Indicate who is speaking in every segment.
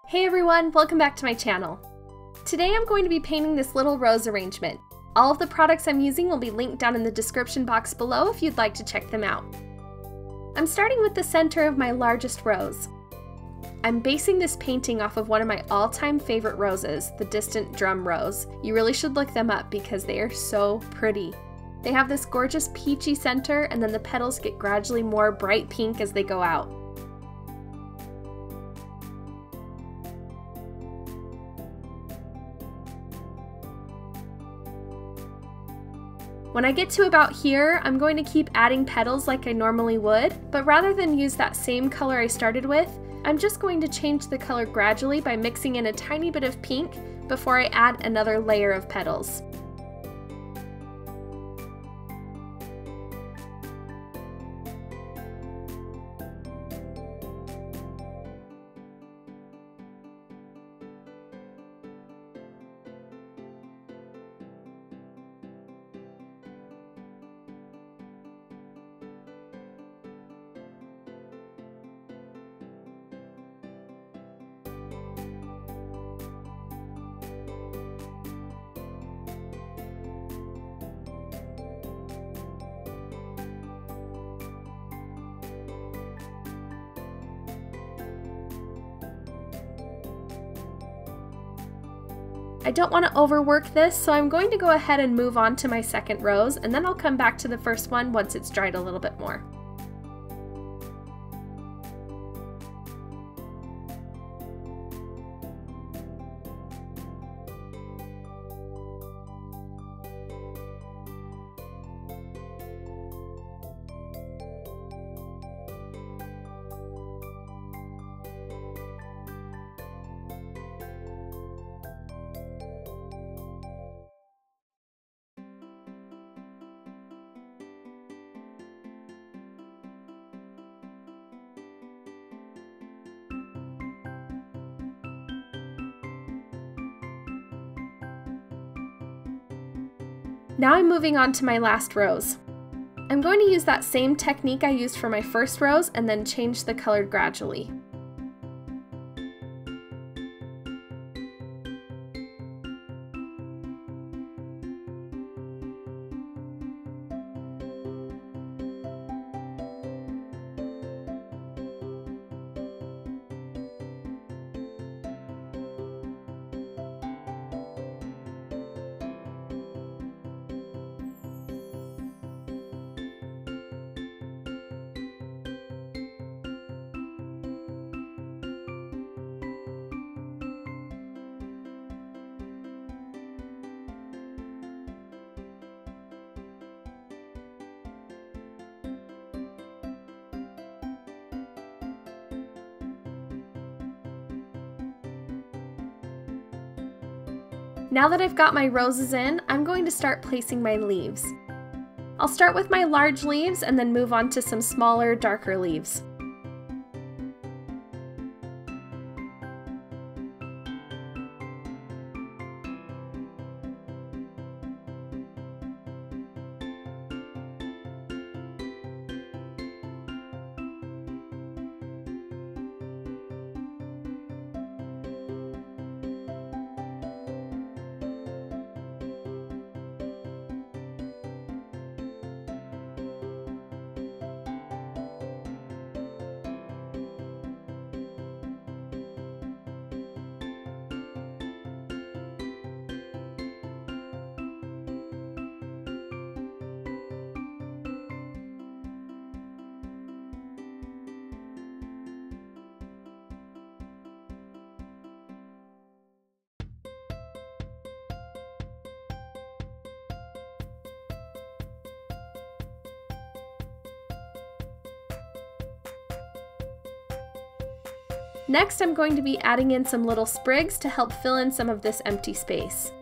Speaker 1: Hey everyone, welcome back to my channel. Today I'm going to be painting this little rose arrangement. All of the products I'm using will be linked down in the description box below if you'd like to check them out. I'm starting with the center of my largest rose. I'm basing this painting off of one of my all-time favorite roses, the Distant Drum Rose. You really should look them up because they are so pretty. They have this gorgeous peachy center, and then the petals get gradually more bright pink as they go out. When I get to about here, I'm going to keep adding petals like I normally would, but rather than use that same color I started with, I'm just going to change the color gradually by mixing in a tiny bit of pink before I add another layer of petals. I don't want to overwork this, so I'm going to go ahead and move on to my second rose, and then I'll come back to the first one once it's dried a little bit more. Now I'm moving on to my last rose. I'm going to use that same technique I used for my first rose and then change the color gradually. Now that I've got my roses in, I'm going to start placing my leaves. I'll start with my large leaves and then move on to some smaller, darker leaves. Next, I'm going to be adding in some little sprigs to help fill in some of this empty space.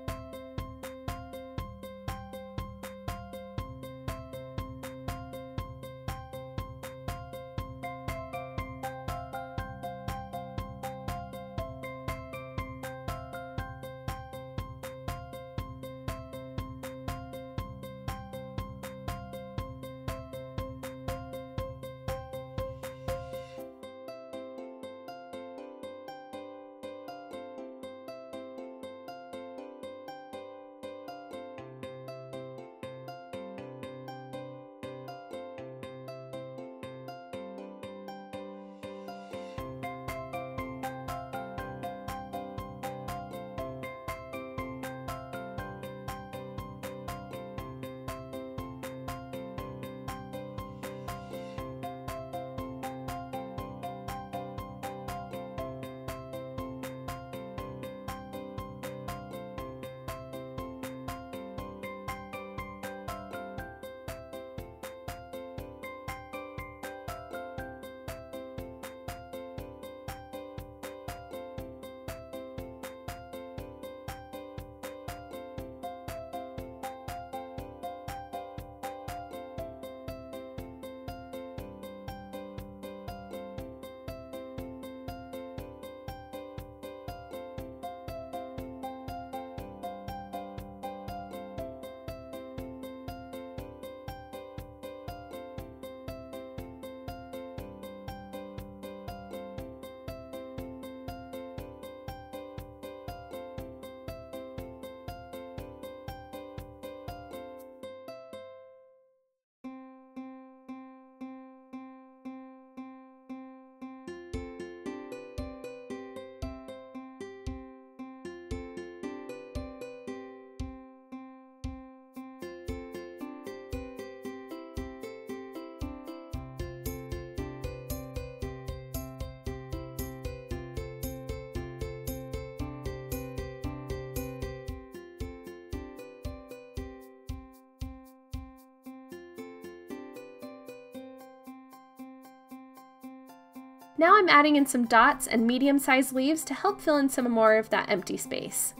Speaker 1: Now I'm adding in some dots and medium-sized leaves to help fill in some more of that empty space.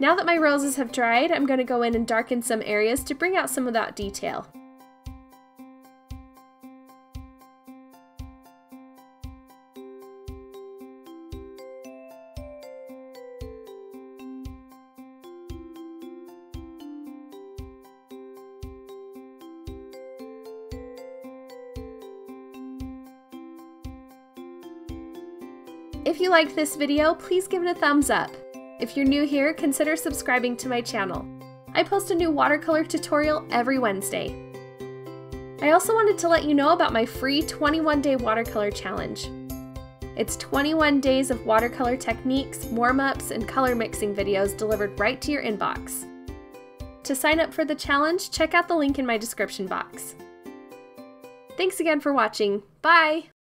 Speaker 1: Now that my roses have dried, I'm going to go in and darken some areas to bring out some of that detail. If you liked this video, please give it a thumbs up. If you're new here, consider subscribing to my channel. I post a new watercolor tutorial every Wednesday. I also wanted to let you know about my free 21-day watercolor challenge. It's 21 days of watercolor techniques, warm-ups, and color mixing videos delivered right to your inbox. To sign up for the challenge, check out the link in my description box. Thanks again for watching. Bye!